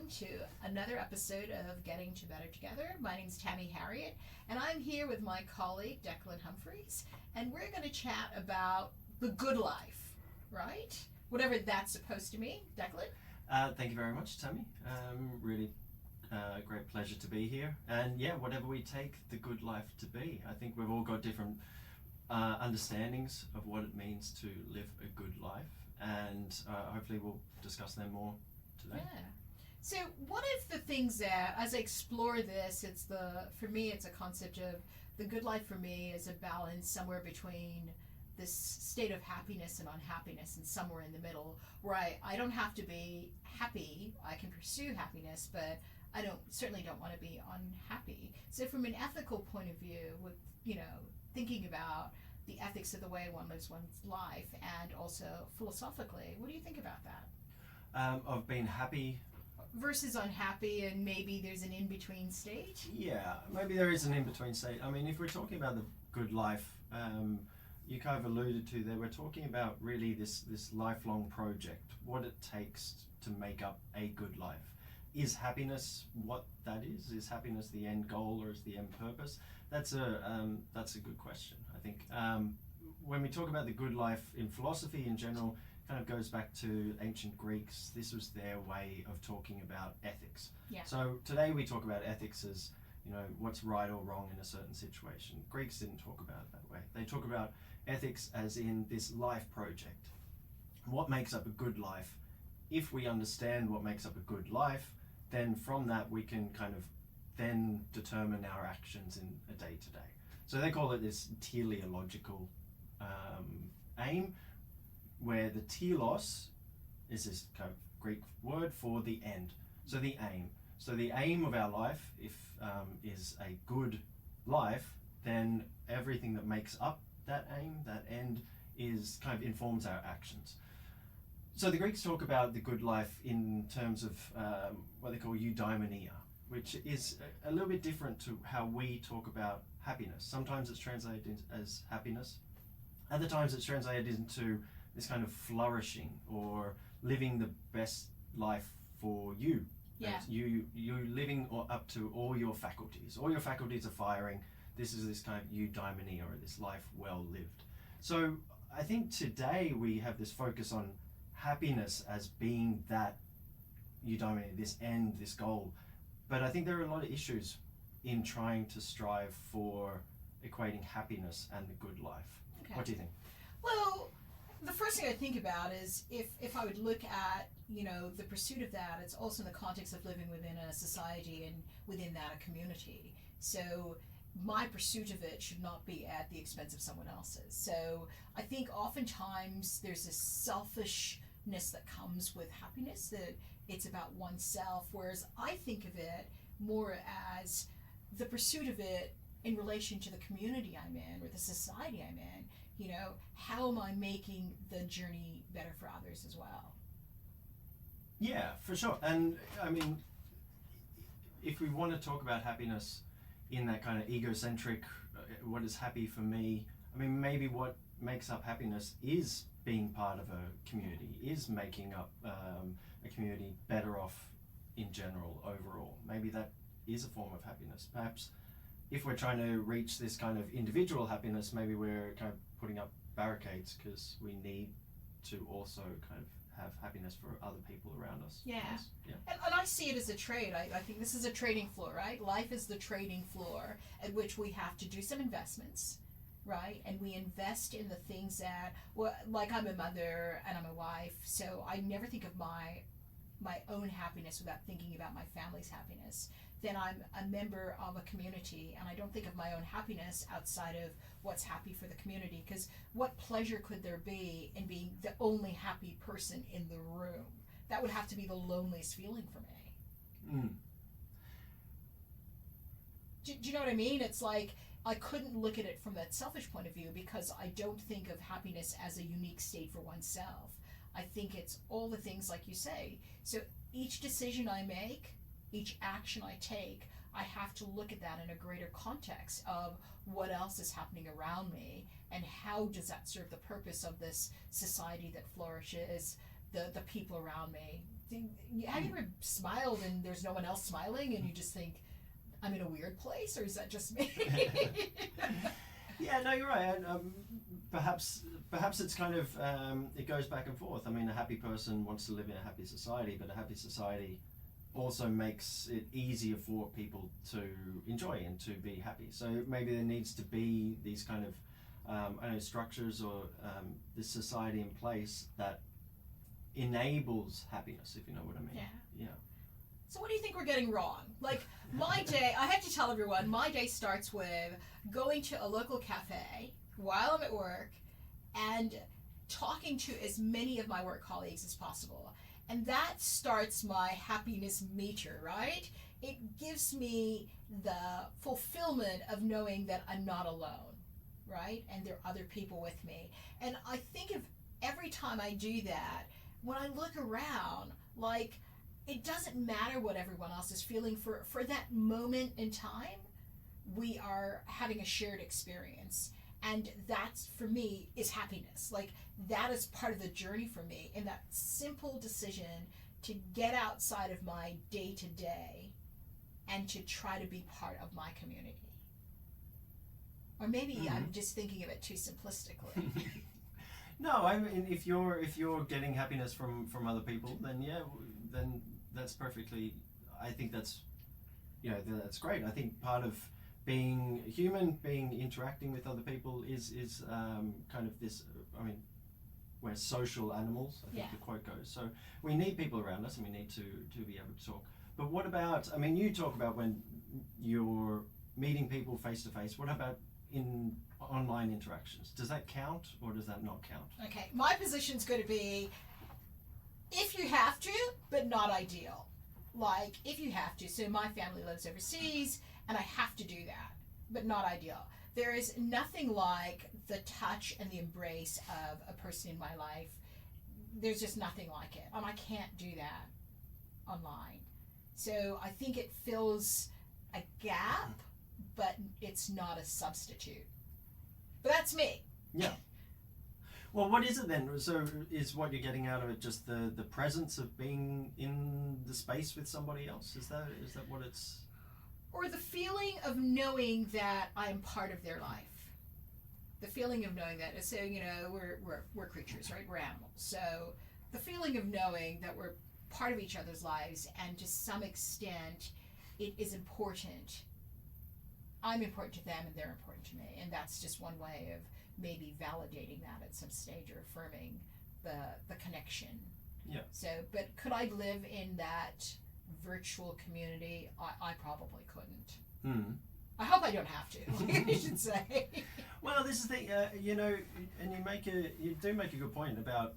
to another episode of Getting to Better Together. My name's Tammy Harriott, and I'm here with my colleague Declan Humphreys, and we're going to chat about the good life, right? Whatever that's supposed to mean. Declan? Thank you very much, Tammy. Really great pleasure to be here. And yeah, whatever we take the good life to be. I think we've all got different understandings of what it means to live a good life, and hopefully we'll discuss them more today. Yeah. So one of the things that, as I explore this, for me, it's a concept of the good life for me is a balance somewhere between this state of happiness and unhappiness, and somewhere in the middle where I don't have to be happy. I can pursue happiness, but I certainly don't want to be unhappy. So from an ethical point of view, with thinking about the ethics of the way one lives one's life, and also philosophically, what do you think about that? Of being happy versus unhappy, and maybe there's an in-between state? Yeah, maybe there is an in-between state. I mean, if we're talking about the good life, you kind of alluded to there, we're talking about really this lifelong project, what it takes to make up a good life. Is happiness what that is? Is happiness the end goal, or is the end purpose? That's a good question. I think when we talk about the good life in philosophy in general, kind of goes back to ancient Greeks. This was their way of talking about ethics. Yeah. So today we talk about ethics as, what's right or wrong in a certain situation. Greeks didn't talk about it that way. They talk about ethics as in this life project. What makes up a good life? If we understand what makes up a good life, then from that we can kind of then determine our actions in a day-to-day. So they call it this teleological aim, where the telos is this kind of Greek word for the end. So the aim. So the aim of our life, if is a good life, then everything that makes up that aim, that end, is kind of informs our actions. So the Greeks talk about the good life in terms of what they call eudaimonia, which is a little bit different to how we talk about happiness. Sometimes it's translated as happiness. Other times it's translated into this kind of flourishing, or living the best life for you. Yeah. You living up to all your faculties. All your faculties are firing. This is this kind of eudaimonia, or this life well lived. So I think today we have this focus on happiness as being that eudaimonia, this end, this goal. But I think there are a lot of issues in trying to strive for equating happiness and the good life. Okay. What do you think? Well, the first thing I think about is if I would look at, the pursuit of that, it's also in the context of living within a society and within that a community. So my pursuit of it should not be at the expense of someone else's. So I think oftentimes there's this selfishness that comes with happiness, that it's about oneself, whereas I think of it more as the pursuit of it in relation to the community I'm in, or the society I'm in. How am I making the journey better for others as well? Yeah, for sure. And I mean, if we want to talk about happiness in that kind of egocentric, what is happy for me, I mean, maybe what makes up happiness is being part of a community, is making up a community better off in general, overall. Maybe that is a form of happiness. Perhaps if we're trying to reach this kind of individual happiness, maybe we're kind of putting up barricades because we need to also kind of have happiness for other people around us. Yeah. Yes. Yeah. And I see it as a trade. I think this is a trading floor, right? Life is the trading floor at which we have to do some investments, right? And we invest in the things that, like I'm a mother and I'm a wife, so I never think of my own happiness without thinking about my family's happiness. Then I'm a member of a community, and I don't think of my own happiness outside of what's happy for the community, because what pleasure could there be in being the only happy person in the room? That would have to be the loneliest feeling for me. Mm. Do you know what I mean? It's like I couldn't look at it from that selfish point of view, because I don't think of happiness as a unique state for oneself. I think it's all the things like you say. So each decision I make, each action I take, I have to look at that in a greater context of what else is happening around me, and how does that serve the purpose of this society that flourishes, the people around me, have you ever smiled and there's no one else smiling and you just think, I'm in a weird place, or is that just me? Yeah, no, you're right. And, perhaps it's kind of it goes back and forth. I mean, a happy person wants to live in a happy society, but a happy society also makes it easier for people to enjoy and to be happy. So maybe there needs to be these kind of I don't know, structures or this society in place that enables happiness, if you know what I mean. Yeah. So what do you think we're getting wrong? Like, my day, I have to tell everyone, my day starts with going to a local cafe while I'm at work and talking to as many of my work colleagues as possible. And that starts my happiness meter, right? It gives me the fulfillment of knowing that I'm not alone, right? And there are other people with me. And I think of every time I do that, when I look around, like, it doesn't matter what everyone else is feeling for that moment in time. We are having a shared experience, and that's, for me, is happiness. Like, that is part of the journey for me, in that simple decision to get outside of my day-to-day and to try to be part of my community. Or maybe I'm just thinking of it too simplistically. No, I mean, if you're getting happiness from other people, then then that's perfectly. I think that's, that's great. I think part of being human, interacting with other people is kind of this. I mean, we're social animals, I think the quote goes. So we need people around us, and we need to be able to talk. But what about? I mean, you talk about when you're meeting people face to face. What about in online interactions? Does that count, or does that not count? Okay, my position's going to be, if you have to, but not ideal. Like, if you have to. So my family lives overseas, and I have to do that, but not ideal. There is nothing like the touch and the embrace of a person in my life. There's just nothing like it, and I can't do that online. So I think it fills a gap, but it's not a substitute. But that's me. Yeah. Well, what is it then? So is what you're getting out of it just the presence of being in the space with somebody else? Is that what it's? Or the feeling of knowing that I am part of their life. The feeling of knowing that. So, we're creatures, right? We're animals. So the feeling of knowing that we're part of each other's lives, and to some extent it is important. I'm important to them and they're important to me, and that's just one way of maybe validating that at some stage, or affirming the connection. Yeah. So, but could I live in that virtual community? I probably couldn't. I hope I don't have to. I should say. Well, this is the and you do make a good point about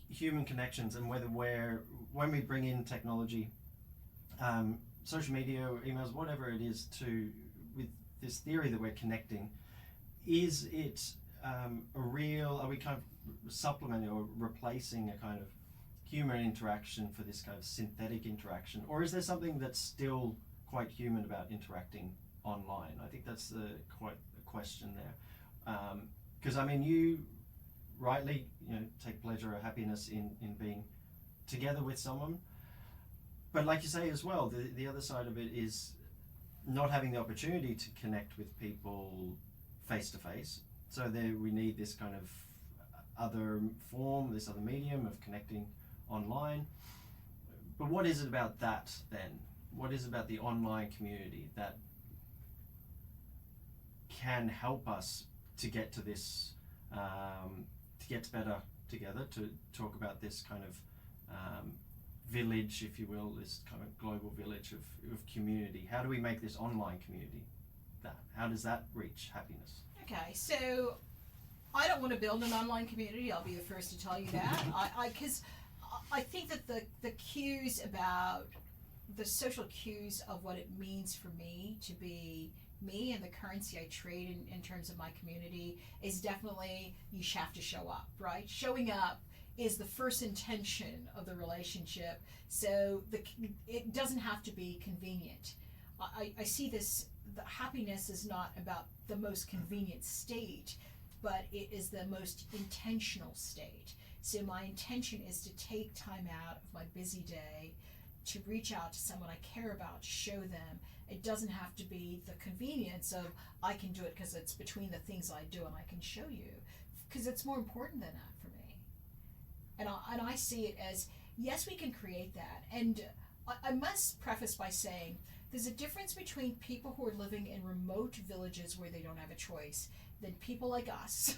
human connections, and whether when we bring in technology, social media, or emails, whatever it is, with this theory that we're connecting, is it are we kind of supplementing or replacing a kind of human interaction for this kind of synthetic interaction, or is there something that's still quite human about interacting online? I think that's quite a question there, because I mean, you rightly take pleasure or happiness in being together with someone, but like you say as well, the other side of it is not having the opportunity to connect with people face to face. So there we need this kind of other form, this other medium of connecting online. But what is it about that then? What is it about the online community that can help us to get to this, to get better together, to talk about this kind of village, if you will, this kind of global village of community? How do we make this online community that? How does that reach happiness? Okay, so I don't want to build an online community. I'll be the first to tell you that. Because I think that the cues about the social cues of what it means for me to be me, and the currency I trade in terms of my community, is definitely you have to show up, right? Showing up is the first intention of the relationship. So it doesn't have to be convenient. I see this, the happiness is not about the most convenient state, but it is the most intentional state. So my intention is to take time out of my busy day to reach out to someone I care about, to show them. It doesn't have to be the convenience of I can do it because it's between the things I do and I can show you, because it's more important than that for me. And I see it as, yes, we can create that. And I must preface by saying there's a difference between people who are living in remote villages where they don't have a choice than people like us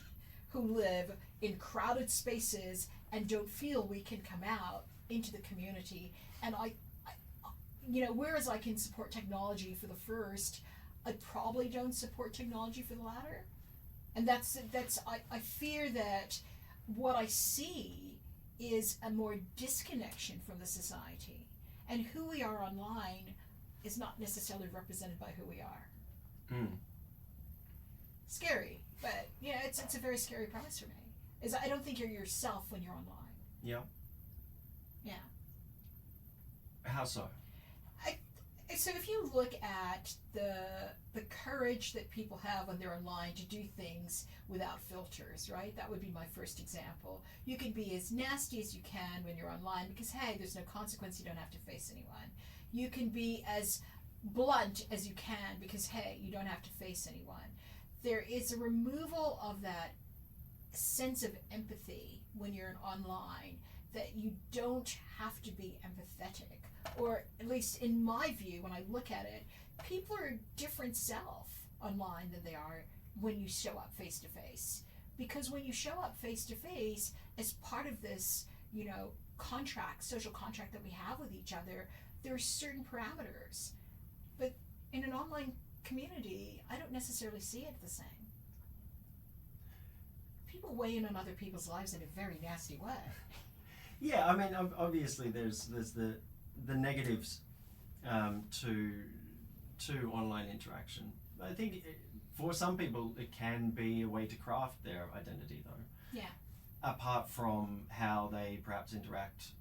who live in crowded spaces and don't feel we can come out into the community. And I whereas I can support technology for the first, I probably don't support technology for the latter. And I fear that what I see is a more disconnection from the society, and who we are online is not necessarily represented by who we are. Scary, but yeah, it's a very scary premise for me. Is I don't think you're yourself when you're online. Yeah. Yeah. How so? So if you look at the courage that people have when they're online to do things without filters, right? That would be my first example. You can be as nasty as you can when you're online because, hey, there's no consequence, you don't have to face anyone. You can be as blunt as you can because, hey, you don't have to face anyone. There is a removal of that sense of empathy when you're online, that you don't have to be empathetic. Or at least in my view, when I look at it, people are a different self online than they are when you show up face to face. Because when you show up face to face, as part of this, social contract that we have with each other, there are certain parameters. But in an online community, I don't necessarily see it the same. People weigh in on other people's lives in a very nasty way. Yeah, I mean, obviously there's the negatives to online interaction. I think for some people it can be a way to craft their identity, though. Yeah. Apart from how they perhaps interact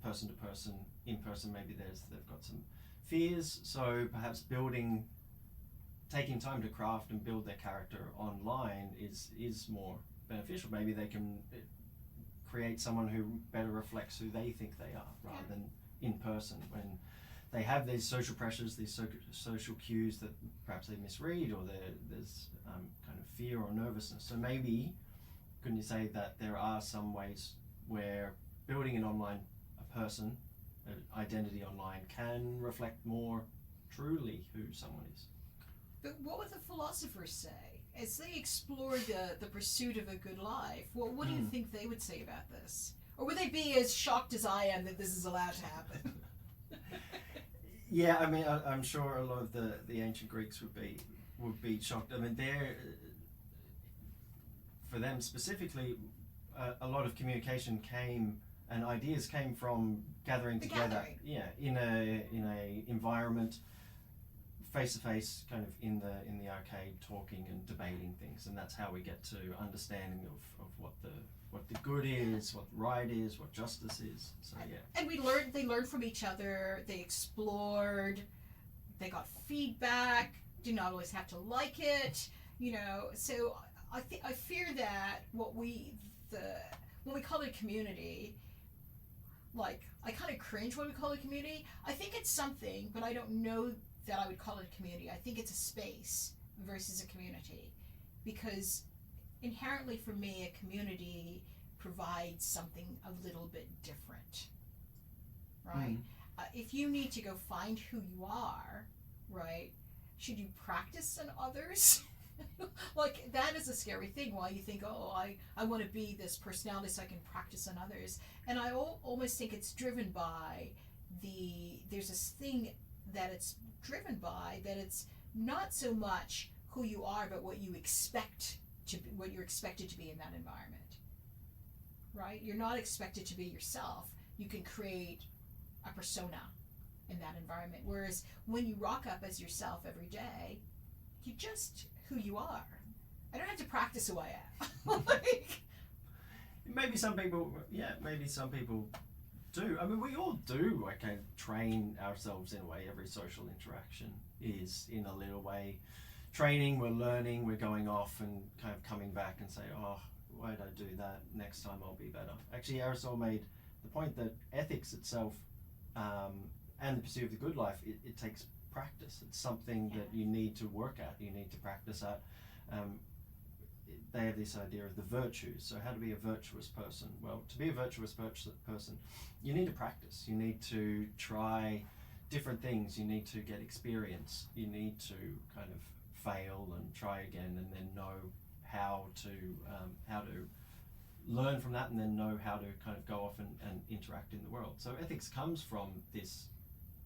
person to person, in person, maybe they've got some fears. So perhaps taking time to craft and build their character online is more beneficial. Maybe they can create someone who better reflects who they think they are, rather than in person, when they have these social pressures, these social cues that perhaps they misread, or there's kind of fear or nervousness. So maybe, couldn't you say that there are some ways where building an person, an identity online, can reflect more truly who someone is? But what would the philosophers say as they explore the pursuit of a good life? What do you think they would say about this? Or would they be as shocked as I am that this is allowed to happen? Yeah, I mean, I'm sure a lot of the ancient Greeks would be shocked. I mean, for them specifically, a lot of communication came and ideas came from gathering together. Yeah, in a environment, face to face, kind of in the arcade, talking and debating things, and that's how we get to understanding of what the good is, what right is, what justice is. So yeah. And they learned from each other, they explored, they got feedback, did not always have to like it, so I fear that when we call it a community, like, I kind of cringe when we call it a community. I think it's something, but I don't know that I would call it a community. I think it's a space versus a community, because inherently for me, a community provides something a little bit different, right? If you need to go find who you are, right, should you practice on others? Like, that is a scary thing. While you think, I want to be this personality so I can practice on others. And I almost think it's driven by there's this thing that it's driven by, that it's not so much who you are, but what you're expected to be in that environment, right? You're not expected to be yourself. You can create a persona in that environment. Whereas when you rock up as yourself every day, you're just who you are. I don't have to practice who I am. Maybe some people do. I mean, we all do. Okay, train ourselves in a way. Every social interaction is, in a little way, training. We're learning. We're going off and kind of coming back and say, why did I do that? Next time I'll be better. Actually, Aristotle made the point that ethics itself and the pursuit of the good life, it takes practice. It's something that you need to work at, you need to practice at. They have this idea of the virtues. So how to be a virtuous person? Well, to be a virtuous person, you need to practice. You need to try different things. You need to get experience. You need to kind of fail and try again, and then know how to learn from that, and then know how to kind of go off and interact in the world. So ethics comes from this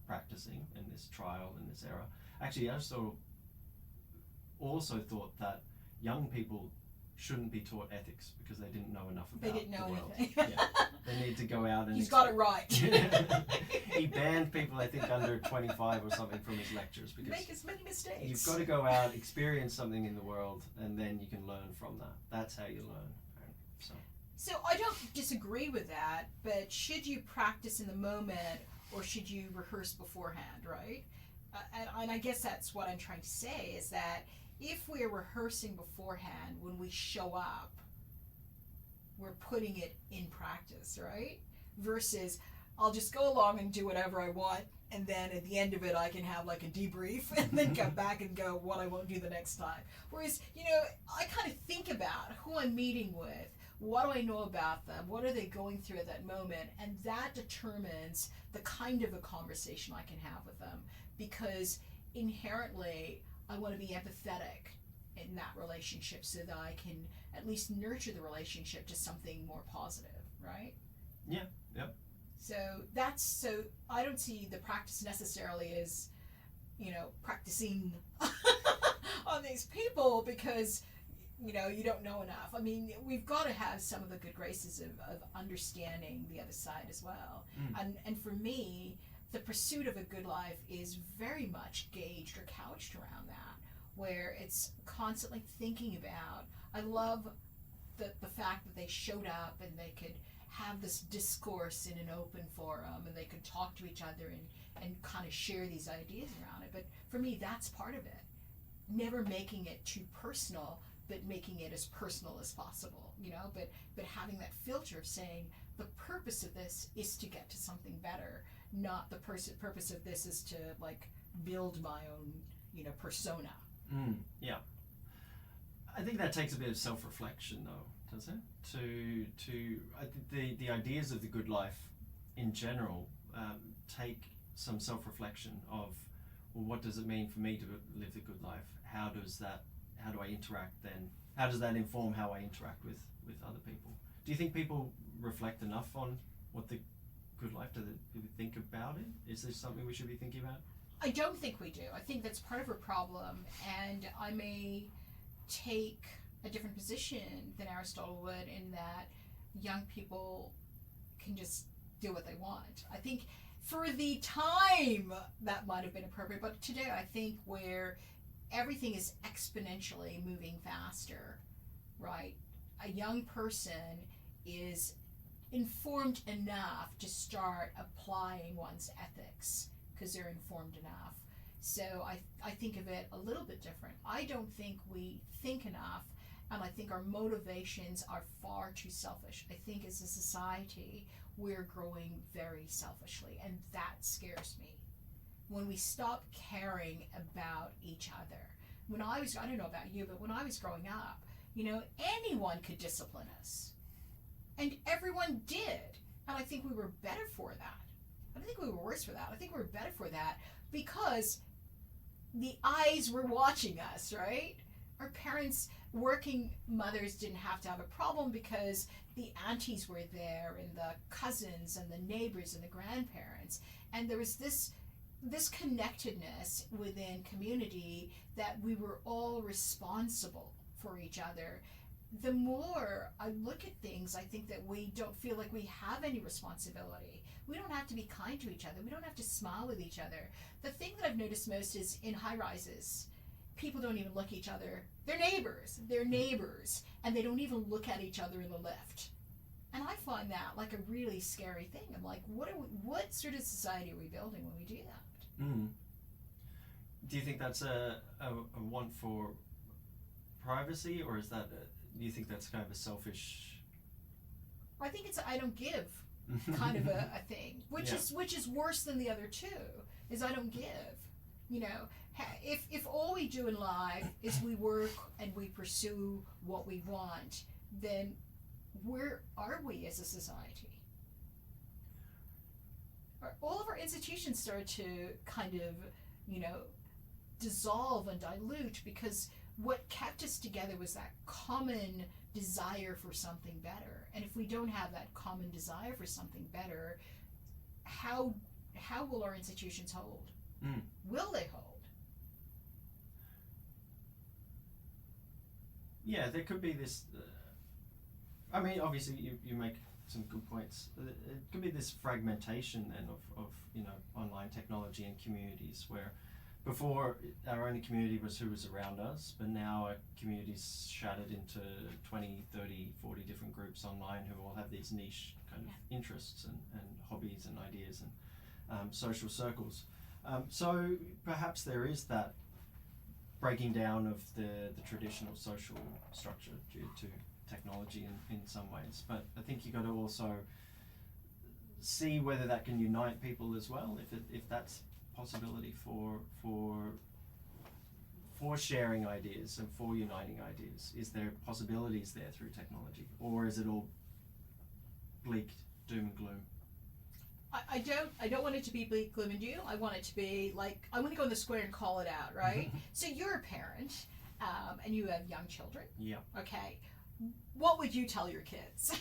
practicing and this trial and this error. Actually, Aristotle also thought that young people shouldn't be taught ethics because they didn't know enough about They didn't know the world. anything. Yeah. They need to go out and He's got it right. He banned people, I think, under 25 or something from his lectures because make as many mistakes. you've got to go out, experience something in the world, and then you can learn from that. That's how you learn. So I don't disagree with that, but should you practice in the moment or should you rehearse beforehand, right? And I guess that's what I'm trying to say, is that if we're rehearsing beforehand, when we show up, we're putting it in practice, right? Versus, I'll just go along and do whatever I want, and then at the end of it, I can have like a debrief and then come back and go what I won't do the next time. Whereas, I kind of think about who I'm meeting with, what do I know about them, what are they going through at that moment, and that determines the kind of a conversation I can have with them, because inherently, I want to be empathetic in that relationship so that I can at least nurture the relationship to something more positive, right? Yeah, yep. So I don't see the practice necessarily as, practicing on these people because, you don't know enough. I mean, we've got to have some of the good graces of understanding the other side as well. And for me, the pursuit of a good life is very much gauged or couched around that, where it's constantly thinking about, I love the fact that they showed up and they could have this discourse in an open forum and they could talk to each other and kind of share these ideas around it. But for me, that's part of it. Never making it too personal, but making it as personal as possible, but having that filter of saying the purpose of this is to get to something better, not the purpose of this is to build my own, persona. Yeah. I think that takes a bit of self-reflection though, does it? I think the ideas of the good life in general take some self-reflection of, well, what does it mean for me to live the good life? How do I interact then? How does that inform how I interact with other people? Do you think people reflect enough on what the good life, do people think about it? Is this something we should be thinking about? I don't think we do. I think that's part of a problem, and I may take a different position than Aristotle would in that young people can just do what they want. I think for the time that might have been appropriate, but today I think where everything is exponentially moving faster, right? A young person is informed enough to start applying one's ethics because they're informed enough. So I think of it a little bit different. I don't think we think enough, and I think our motivations are far too selfish. I think as a society, we're growing very selfishly, and that scares me. When we stop caring about each other. I don't know about you, but when I was growing up, anyone could discipline us. And everyone did. And I think we were better for that. I don't think we were worse for that. I think we were better for that because the eyes were watching us, right? Our parents, working mothers, didn't have to have a problem because the aunties were there and the cousins and the neighbors and the grandparents. And there was this connectedness within community that we were all responsible for each other. The more I look at things, I think that we don't feel like we have any responsibility. We don't have to be kind to each other. We don't have to smile with each other. The thing that I've noticed most is in high rises, people don't even look at each other. They're neighbors, and they don't even look at each other in the lift. And I find that like a really scary thing. I'm like, what sort of society are we building when we do that? Mm. Do you think that's a want for privacy, or is that you think that's kind of a selfish? I think it's a I don't give kind of a thing, which is worse than the other two. Is I don't give. You know, if all we do in life is we work and we pursue what we want, then where are we as a society? All of our institutions start to kind of, you know, dissolve and dilute, because what kept us together was that common desire for something better. And if we don't have that common desire for something better, how will our institutions hold? Will they hold? Yeah, there could be this. I mean, obviously, you make some good points. It could be this fragmentation then of you know, online technology and communities, where before our only community was who was around us, but now our community's shattered into 20, 30, 40 different groups online who all have these niche kind of interests and hobbies and ideas and social circles. So perhaps there is that breaking down of the traditional social structure due to technology in some ways. But I think you got to also see whether that can unite people as well, if that's possibility for sharing ideas and for uniting ideas. Is there possibilities there through technology, or is it all bleak doom and gloom? I don't want it to be bleak, gloom, and doom. I want it to be like, I want to go in the square and call it out, right? So you're a parent, and you have young children. Yeah. Okay. What would you tell your kids?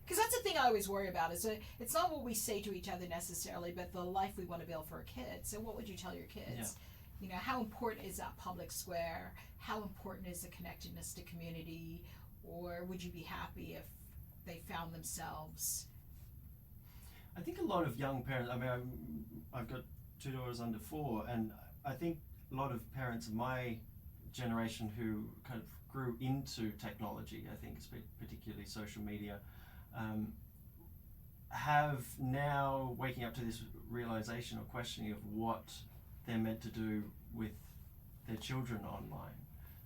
Because that's the thing I always worry about, is it's not what we say to each other necessarily, but the life we want to build for our kids. So what would you tell your kids? Yeah. You know, how important is that public square? How important is the connectedness to community? Or would you be happy if they found themselves? I think a lot of young parents, I mean, I've got 2 daughters under 4, and I think a lot of parents of my generation who kind of grew into technology, I think it's particularly social media, have now waking up to this realization or questioning of what they're meant to do with their children online.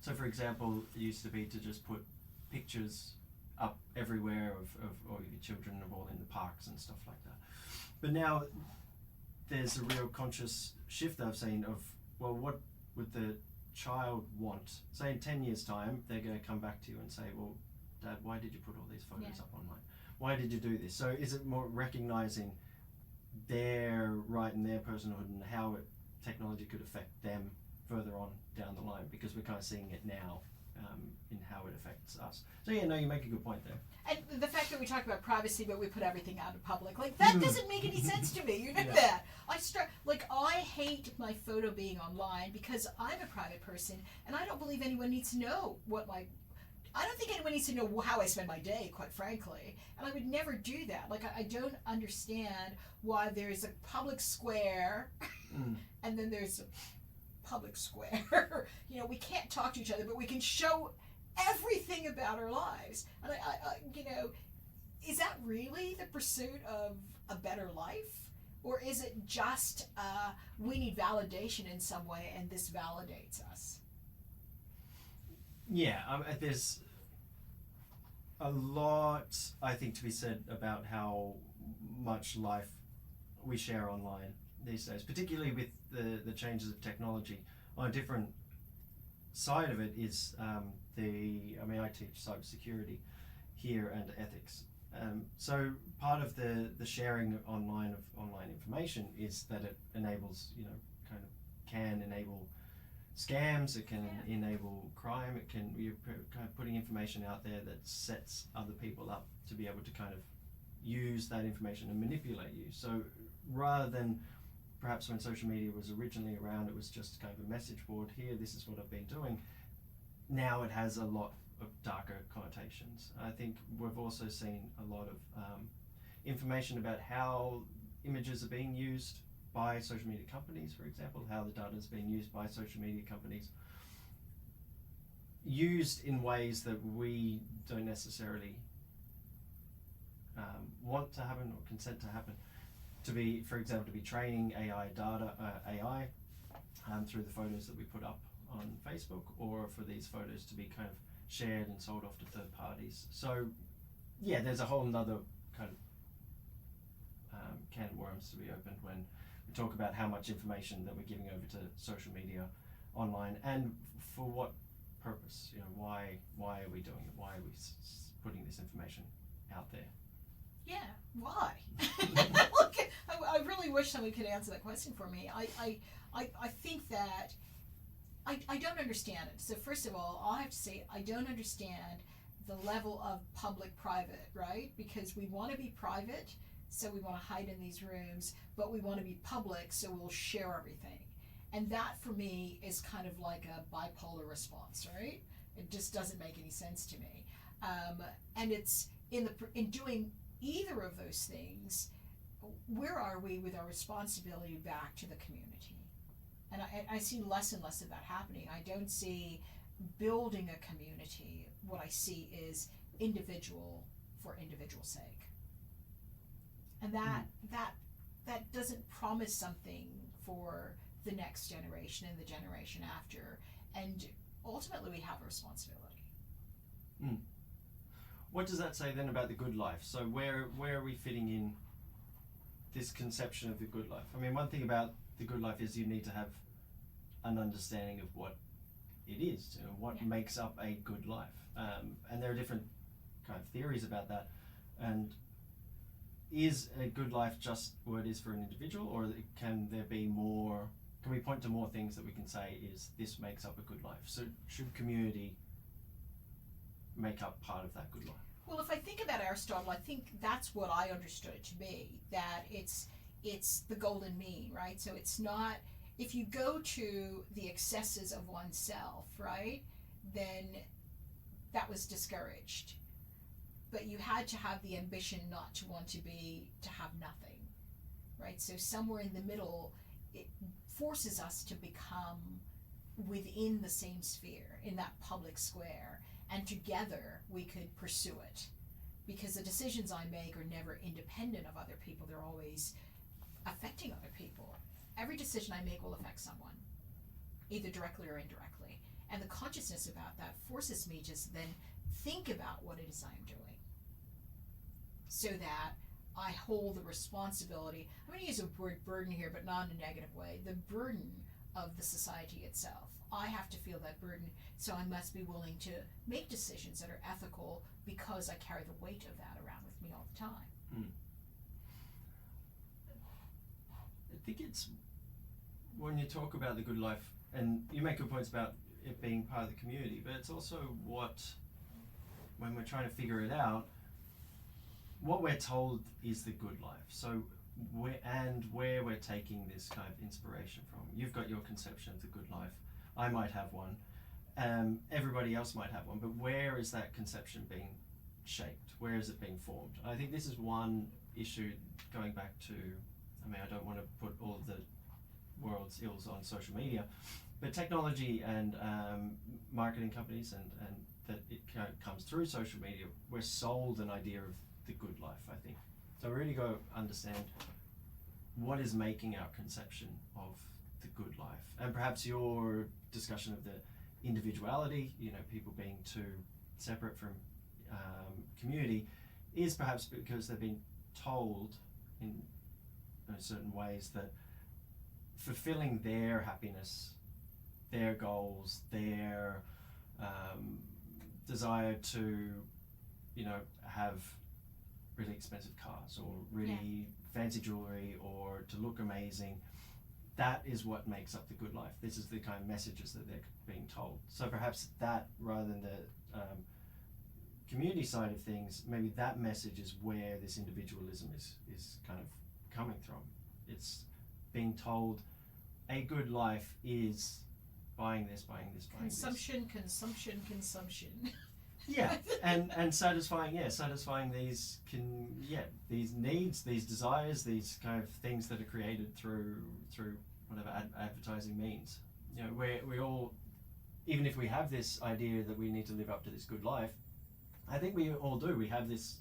So for example, it used to be to just put pictures up everywhere of your children all in the parks and stuff like that. But now there's a real conscious shift I've seen of, well, what would the child want? Say in 10 years time, they're going to come back to you and say, well, Dad, why did you put all these photos up online? Why did you do this? So is it more recognizing their right and their personhood and how technology could affect them further on down the line? Because we're kind of seeing it now in how it affects us. So yeah, no, you make a good point there. And the fact that we talk about privacy, but we put everything out in public, like that doesn't make any sense to me. You know that. I hate my photo being online because I'm a private person and I don't believe anyone needs to know I don't think anyone needs to know how I spend my day, quite frankly. And I would never do that. Like, I don't understand why there's a public square and then there's a public square. You know, we can't talk to each other, but we can show everything about our lives. And I you know, is that really the pursuit of a better life? Or is it just we need validation in some way and this validates us? Yeah, there's a lot, I think, to be said about how much life we share online these days, particularly with the changes of technology. On a different side of it is I teach cybersecurity here and ethics. So part of the sharing online of online information is that it enables, can enable scams, it can enable crime, you're kind of putting information out there that sets other people up to be able to kind of use that information and manipulate you. So rather than perhaps when social media was originally around, it was just kind of a message board, here, this is what I've been doing. Now it has a lot of darker connotations. I think we've also seen a lot of information about how images are being used by social media companies, for example, how the data is being used by social media companies, used in ways that we don't necessarily want to happen or consent to happen. To be, for example, to be training AI through the photos that we put up on Facebook, or for these photos to be kind of shared and sold off to third parties. So yeah, there's a whole nother kind of can of worms to be opened when we talk about how much information that we're giving over to social media, online, and for what purpose. You know, why are we doing it? Why are we putting this information out there? Yeah, why? Look, I really wish someone could answer that question for me. I think that I don't understand it. So first of all, I'll have to say I don't understand the level of public-private, right? Because we want to be private, so we want to hide in these rooms, but we want to be public, so we'll share everything. And that, for me, is kind of like a bipolar response, right? It just doesn't make any sense to me. And it's in doing either of those things, where are we with our responsibility back to the community? And I see less and less of that happening. I don't see building a community. What I see is individual for individual's sake. And that doesn't promise something for the next generation and the generation after. And ultimately, we have a responsibility. What does that say then about the good life? So where are we fitting in this conception of the good life? I mean, one thing about the good life is you need to have an understanding of what it is, you know, what makes up a good life. And there are different kind of theories about that. And is a good life just what it is for an individual, or can there be more? Can we point to more things that we can say is this makes up a good life? So should community make up part of that good life? Well, if I think about Aristotle, I think that's what I understood it to be, that it's the golden mean, right? So it's not, if you go to the excesses of oneself, right, then that was discouraged. But you had to have the ambition not to want to have nothing, right? So somewhere in the middle, it forces us to become within the same sphere, in that public square, and together we could pursue it. Because the decisions I make are never independent of other people, they're always affecting other people. Every decision I make will affect someone, either directly or indirectly. And the consciousness about that forces me to then think about what it is I'm doing, so that I hold the responsibility. I'm going to use the word burden here, but not in a negative way. The burden of the society itself. I have to feel that burden, so I must be willing to make decisions that are ethical because I carry the weight of that around with me all the time. I think it's when you talk about the good life, and you make good points about it being part of the community, but it's also when we're trying to figure it out, what we're told is the good life. So where we're taking this kind of inspiration from. You've got your conception of the good life. I might have one. Everybody else might have one. But where is that conception being shaped? Where is it being formed? I think this is one issue going back to, I don't want to put all of the world's ills on social media, but technology and marketing companies and that it comes through social media, we're sold an idea of the good life, I think. So we really got to understand what is making our conception of the good life. And perhaps your discussion of the individuality, people being too separate from community, is perhaps because they've been told in certain ways that fulfilling their happiness, their goals, their desire to, have really expensive cars or really fancy jewelry or to look amazing, that is what makes up the good life. This is the kind of messages that they're being told. So perhaps that, rather than the community side of things, maybe that message is where this individualism is kind of coming from. It's being told a good life is buying this, buying this, buying Consumption. Yeah, and satisfying these these needs, these desires, these kind of things that are created through whatever advertising means. We all, even if we have this idea that we need to live up to this good life, I think we all do. We have this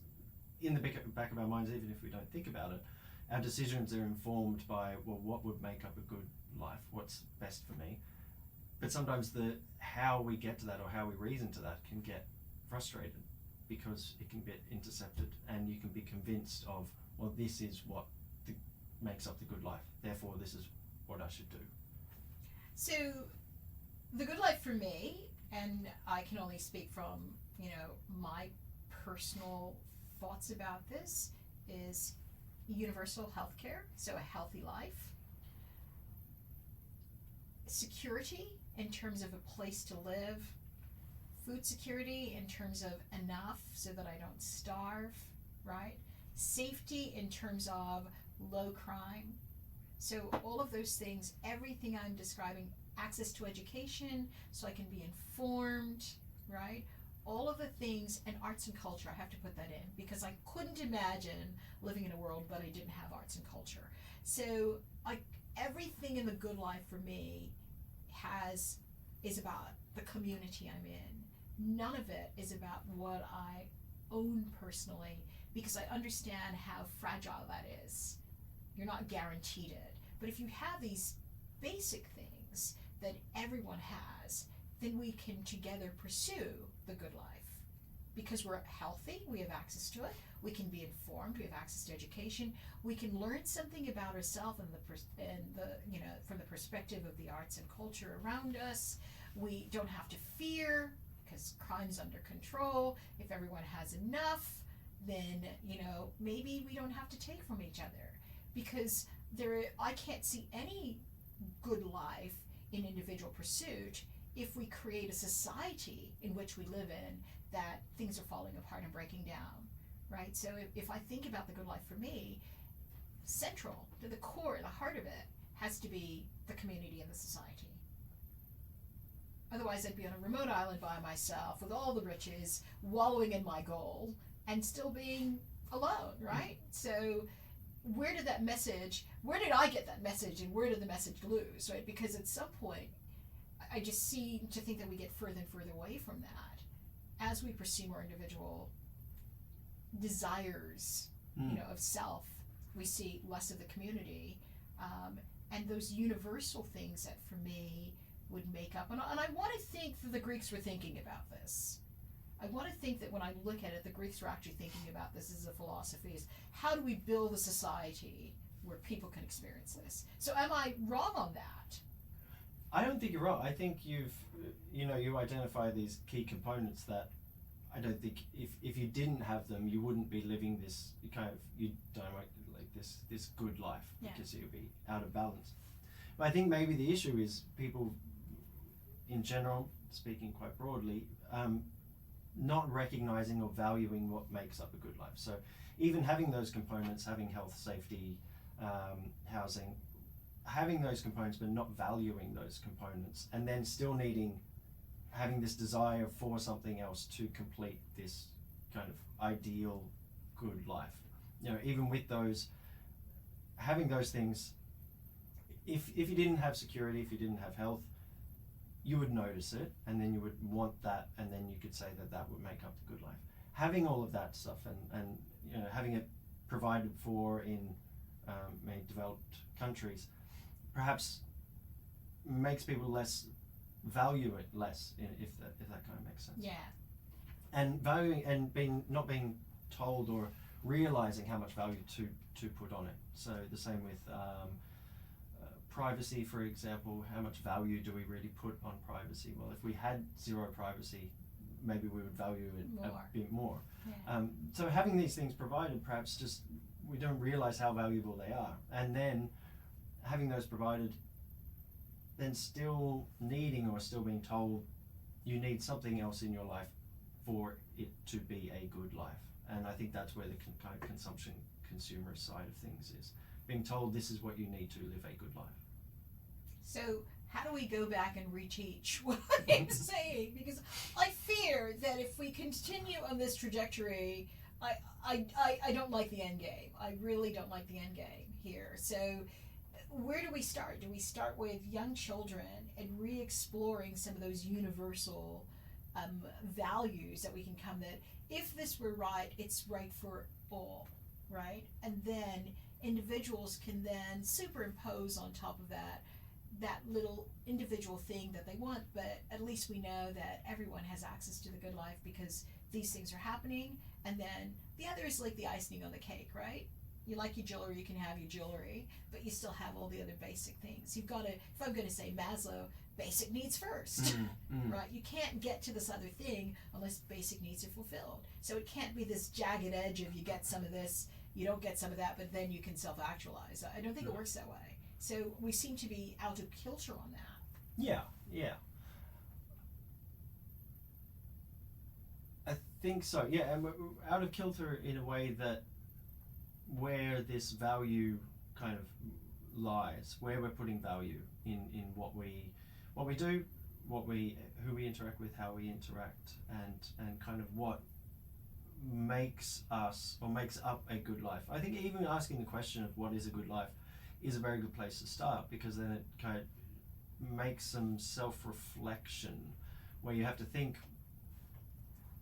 in the back of our minds, even if we don't think about it. Our decisions are informed by, well, what would make up a good life? What's best for me? But sometimes how we get to that or how we reason to that can get frustrated because it can get intercepted, and you can be convinced of, well, this is what makes up the good life, therefore this is what I should do. So the good life for me, and I can only speak from, my personal thoughts about this, is universal health care, so a healthy life, security in terms of a place to live, food security in terms of enough so that I don't starve, right? Safety in terms of low crime. So all of those things, everything I'm describing, access to education so I can be informed, right? All of the things, and arts and culture, I have to put that in because I couldn't imagine living in a world that I didn't have arts and culture. So everything in the good life for me is about the community I'm in. None of it is about what I own personally, because I understand how fragile that is. You're not guaranteed it. But if you have these basic things that everyone has, then we can together pursue the good life. Because we're healthy, we have access to it, we can be informed, we have access to education, we can learn something about ourselves and from the perspective of the arts and culture around us. We don't have to fear because crime's under control. If everyone has enough, then maybe we don't have to take from each other, because I can't see any good life in individual pursuit if we create a society in which we live in that things are falling apart and breaking down, right? So if I think about the good life for me, central to the core, the heart of it, has to be the community and the society. Otherwise I'd be on a remote island by myself with all the riches, wallowing in my goal and still being alone, right? So where did I get that message, and where did the message lose, right? Because at some point I just seem to think that we get further and further away from that as we pursue more individual desires, of self. We see less of the community, and those universal things that for me would make up. And I want to think that the Greeks were thinking about this. I want to think that when I look at it, the Greeks were actually thinking about this as a philosophy, is how do we build a society where people can experience this? So am I wrong on that? I don't think you're wrong. I think you identify these key components that I don't think if you didn't have them, you wouldn't be living this this good life, because you'd be out of balance. But I think maybe the issue is people in general, speaking quite broadly, not recognizing or valuing what makes up a good life. So even having those components, having health, safety, housing, having those components but not valuing those components, and then still having this desire for something else to complete this kind of ideal good life. Even with having those things, if you didn't have security, if you didn't have health, you would notice it, and then you would want that, and then you could say that would make up the good life. Having all of that stuff and having it provided for in many developed countries perhaps makes people value it less, if that kind of makes sense. Yeah. And valuing and not being told or realizing how much value to put on it. So the same with privacy, for example. How much value do we really put on privacy? Well, if we had zero privacy, maybe we would value it a bit more. Yeah. So having these things provided, perhaps just we don't realize how valuable they are. And then having those provided, then still needing or still being told you need something else in your life for it to be a good life. And I think that's where the kind of consumption consumer side of things is. Being told this is what you need to live a good life. So how do we go back and reteach what I'm saying? Because I fear that if we continue on this trajectory, I don't like the end game. I really don't like the end game here. So where do we start? Do we start with young children and re-exploring some of those universal values that we can come, that if this were right, it's right for all, right? And then individuals can then superimpose on top of that that little individual thing that they want, but at least we know that everyone has access to the good life because these things are happening. And then the other is like the icing on the cake, right? You like your jewelry, you can have your jewelry, but you still have all the other basic things. You've got to, if I'm going to say Maslow, basic needs first, right? You can't get to this other thing unless basic needs are fulfilled. So it can't be this jagged edge of you get some of this, you don't get some of that, but then you can self-actualize. I don't think it works that way. So we seem to be out of kilter on that. Yeah. I think so. Yeah, and we're out of kilter in a way that where this value kind of lies, where we're putting value in what we do, who we interact with, how we interact, and kind of what makes us or makes up a good life. I think even asking the question of what is a good life is a very good place to start, because then it kind of makes some self-reflection where you have to think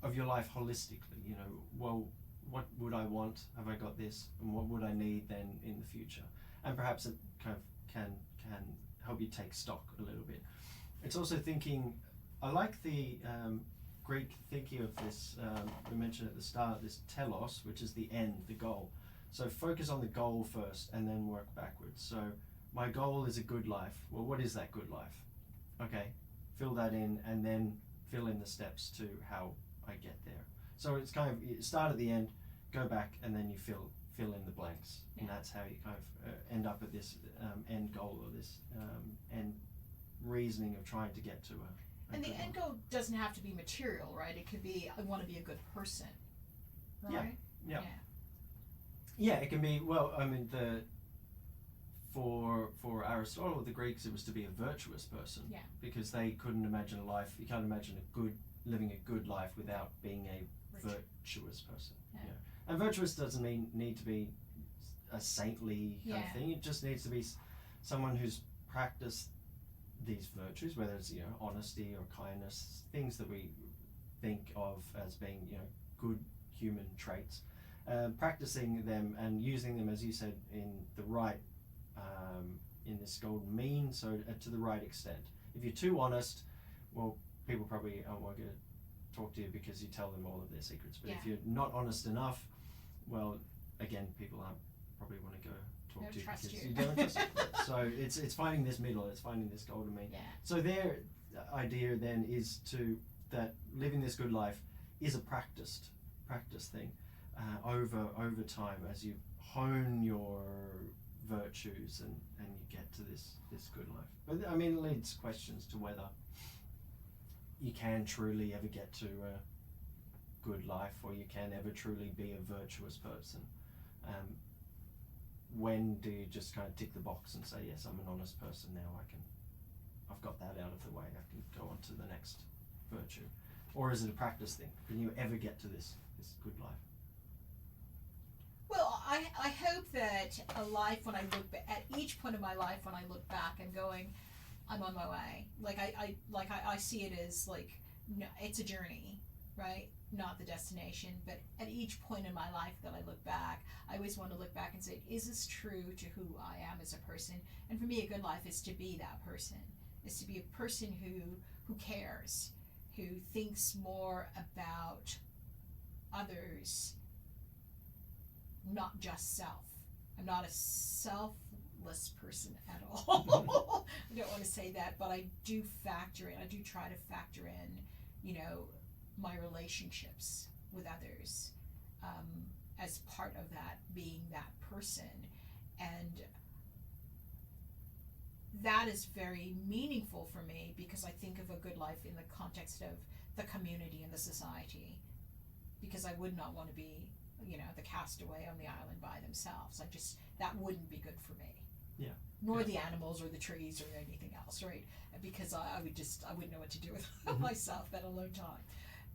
of your life holistically. You know, well, what would I want? Have I got this? And what would I need then in the future? And perhaps it kind of can help you take stock a little bit. It's also thinking, I like the Greek thinking of this, we mentioned at the start, this telos, which is the end, the goal. So focus on the goal first and then work backwards. So my goal is a good life. Well, what is that good life? Okay, fill that in and then fill in the steps to how I get there. So it's kind of, you start at the end, go back, and then you fill in the blanks. Yeah. And that's how you kind of end up at this end goal, or this end reasoning of trying to get to a and the end goal doesn't have to be material, right? It could be, I want to be a good person, right? Yeah, it can be, well, I mean, for Aristotle, the Greeks, it was to be a virtuous person. Yeah. Because they couldn't imagine a life, you can't imagine living a good life without being a virtuous person. Yeah. And virtuous doesn't need to be a saintly kind of thing. It just needs to be someone who's practiced these virtues, whether it's, you know, honesty or kindness, things that we think of as being, you know, good human traits. Practicing them and using them, as you said, in the right, in this golden mean, so to the right extent. If you're too honest, well, people probably aren't going to talk to you because you tell them all of their secrets. But if you're not honest enough, well, again, people aren't probably want to go talk to you because you don't trust them. So it's finding this middle, it's finding this golden mean. Yeah. So their idea then is that living this good life is a practice thing over time, as you hone your virtues and you get to this good life. But I mean, it leads questions to whether you can truly ever get to a good life, or you can ever truly be a virtuous person. When do you just kind of tick the box and say, yes, I'm an honest person now, I've got that out of the way, I can go on to the next virtue? Or is it a practice thing? Can you ever get to this good life? Well, I hope that a life, when I look at each point of my life, when I look back and going, I'm on my way. Like I see it as like, no, it's a journey, right? Not the destination. But at each point in my life that I look back, I always want to look back and say, is this true to who I am as a person? And for me, a good life is to be that person. Is to be a person who cares, who thinks more about others, not just self. I'm not a selfless person at all. I don't want to say that, but I do factor in, I do try to factor in, you know, my relationships with others as part of that, being that person. And that is very meaningful for me, because I think of a good life in the context of the community and the society, because I would not want to be, you know, the castaway on the island by themselves. That wouldn't be good for me. Yeah. Nor the animals or the trees or anything else, right? Because I wouldn't know what to do with myself that alone time.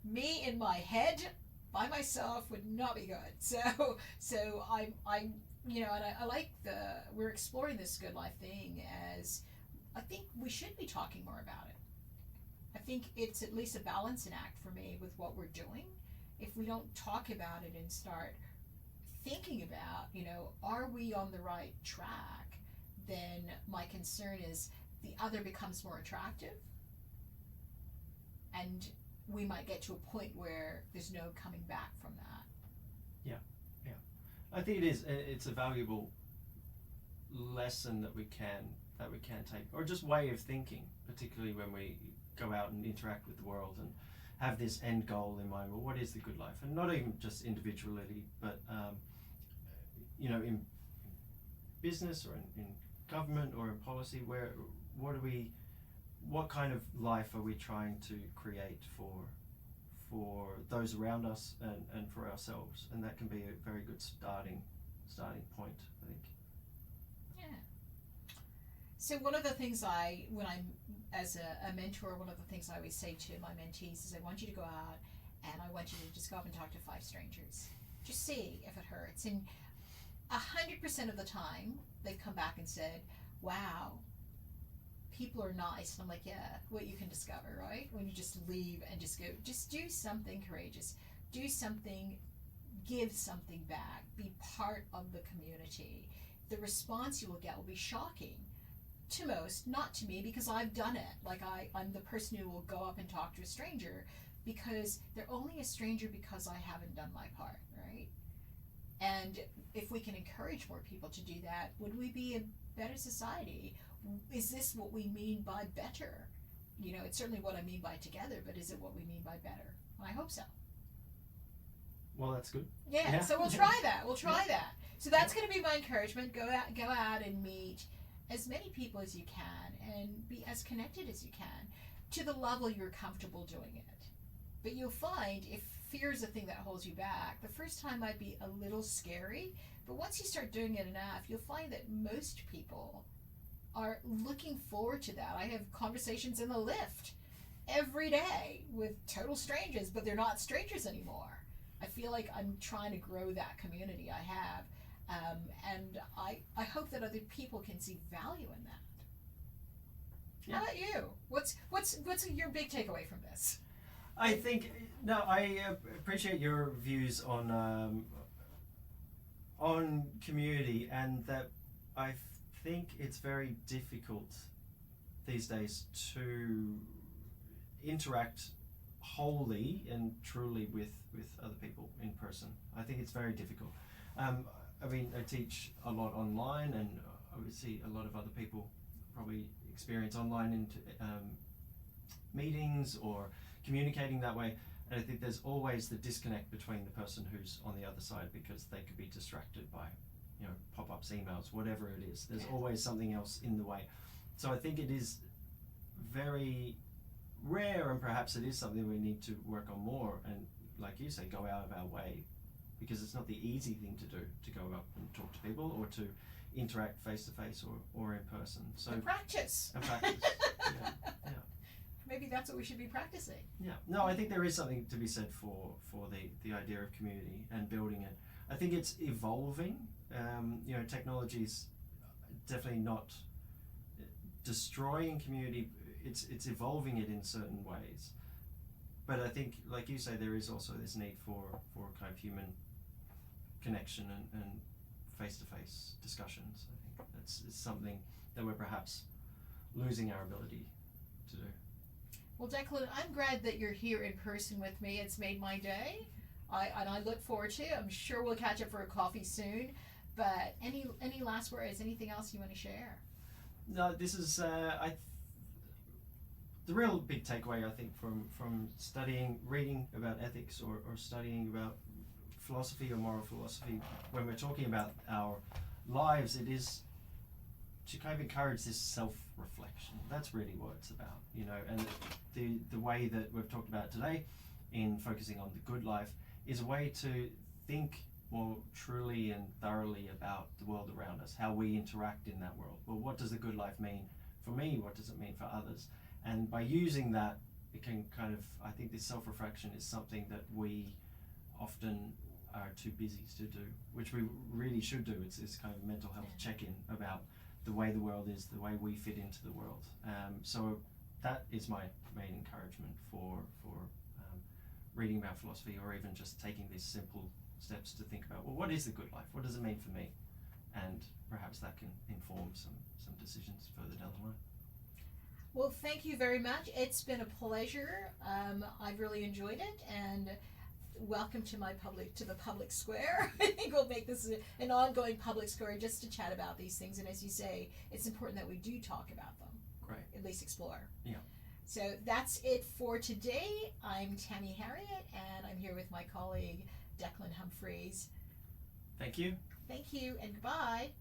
Me in my head by myself would not be good. So I'm you know, and I like we're exploring this good life thing, as I think we should be talking more about it. I think it's at least a balancing act for me with what we're doing. If we don't talk about it and start thinking about, you know, are we on the right track, then my concern is the other becomes more attractive, and we might get to a point where there's no coming back from that. I think it is. It's a valuable lesson that we can take, or just way of thinking, particularly when we go out and interact with the world and have this end goal in mind. Well, what is the good life? And not even just individually, but in business or in government or in policy, what kind of life are we trying to create for those around us and for ourselves? And that can be a very good starting point, I think. Yeah. So one of the things when I'm as a mentor, one of the things I always say to my mentees is I want you to go out and I want you to just go up and talk to 5 strangers. Just see if it hurts. And 100% of the time they've come back and said, wow, people are nice. And I'm like, yeah, what you can discover, right? When you just leave and just go, just do something courageous, do something, give something back, be part of the community. The response you will get will be shocking to most, not to me, because I've done it. Like I'm the person who will go up and talk to a stranger because they're only a stranger because I haven't done my part, right? And if we can encourage more people to do that, would we be a better society? Is this what we mean by better? It's certainly what I mean by together, but is it what we mean by better? I hope so. Well, that's good. Yeah. So we'll try that. That. So that's going to be my encouragement. Go out and meet as many people as you can and be as connected as you can to the level you're comfortable doing it. But you'll find if fear is the thing that holds you back, the first time might be a little scary, but once you start doing it enough, you'll find that most people are looking forward to that. I have conversations in the lift every day with total strangers, but they're not strangers anymore. I feel like I'm trying to grow that community I have, and I hope that other people can see value in that. Yeah. How about you? What's your big takeaway from this? I think I appreciate your views on community, and that I think it's very difficult these days to interact wholly and truly with other people in person. I think it's very difficult. I teach a lot online, and obviously a lot of other people probably experience online meetings or communicating that way. And I think there's always the disconnect between the person who's on the other side, because they could be distracted by pop-ups, emails, whatever it is. There's always something else in the way. So I think it is very rare, and perhaps it is something we need to work on more, and like you say, go out of our way, because it's not the easy thing to do, to go up and talk to people or to interact face to face or in person. So practice. Yeah. Maybe that's what we should be practicing. Yeah. No, I think there is something to be said for the idea of community and building it. I think it's evolving. Technology's definitely not destroying community. It's evolving it in certain ways. But I think, like you say, there is also this need for kind of human connection and face-to-face discussions. I think it's something that we're perhaps losing our ability to do. Well, Declan, I'm glad that you're here in person with me. It's made my day. I look forward to it. I'm sure we'll catch up for a coffee soon. But any last words? Anything else you want to share? No, this is the real big takeaway, I think, from reading about ethics or studying about philosophy or moral philosophy. When we're talking about our lives, it is to kind of encourage this self-reflection. That's really what it's about, and the way that we've talked about today in focusing on the good life is a way to think more truly and thoroughly about the world around us, how we interact in that world. Well, what does the good life mean for me? What does it mean for others? And by using that, it can kind of, I think this self-reflection is something that we often are too busy to do, which we really should do. It's kind of a mental health check-in about the way the world is, the way we fit into the world. So that is my main encouragement for reading about philosophy, or even just taking these simple steps to think about, well, what is the good life? What does it mean for me? And perhaps that can inform some decisions further down the line. Well, thank you very much. It's been a pleasure. I've really enjoyed it, and welcome to the public square. I think we'll make this an ongoing public square just to chat about these things. And as you say, it's important that we do talk about them. Great. At least explore. Yeah. So that's it for today. I'm Tammy Harriott, and I'm here with my colleague Declan Humphreys. Thank you. Thank you, and goodbye.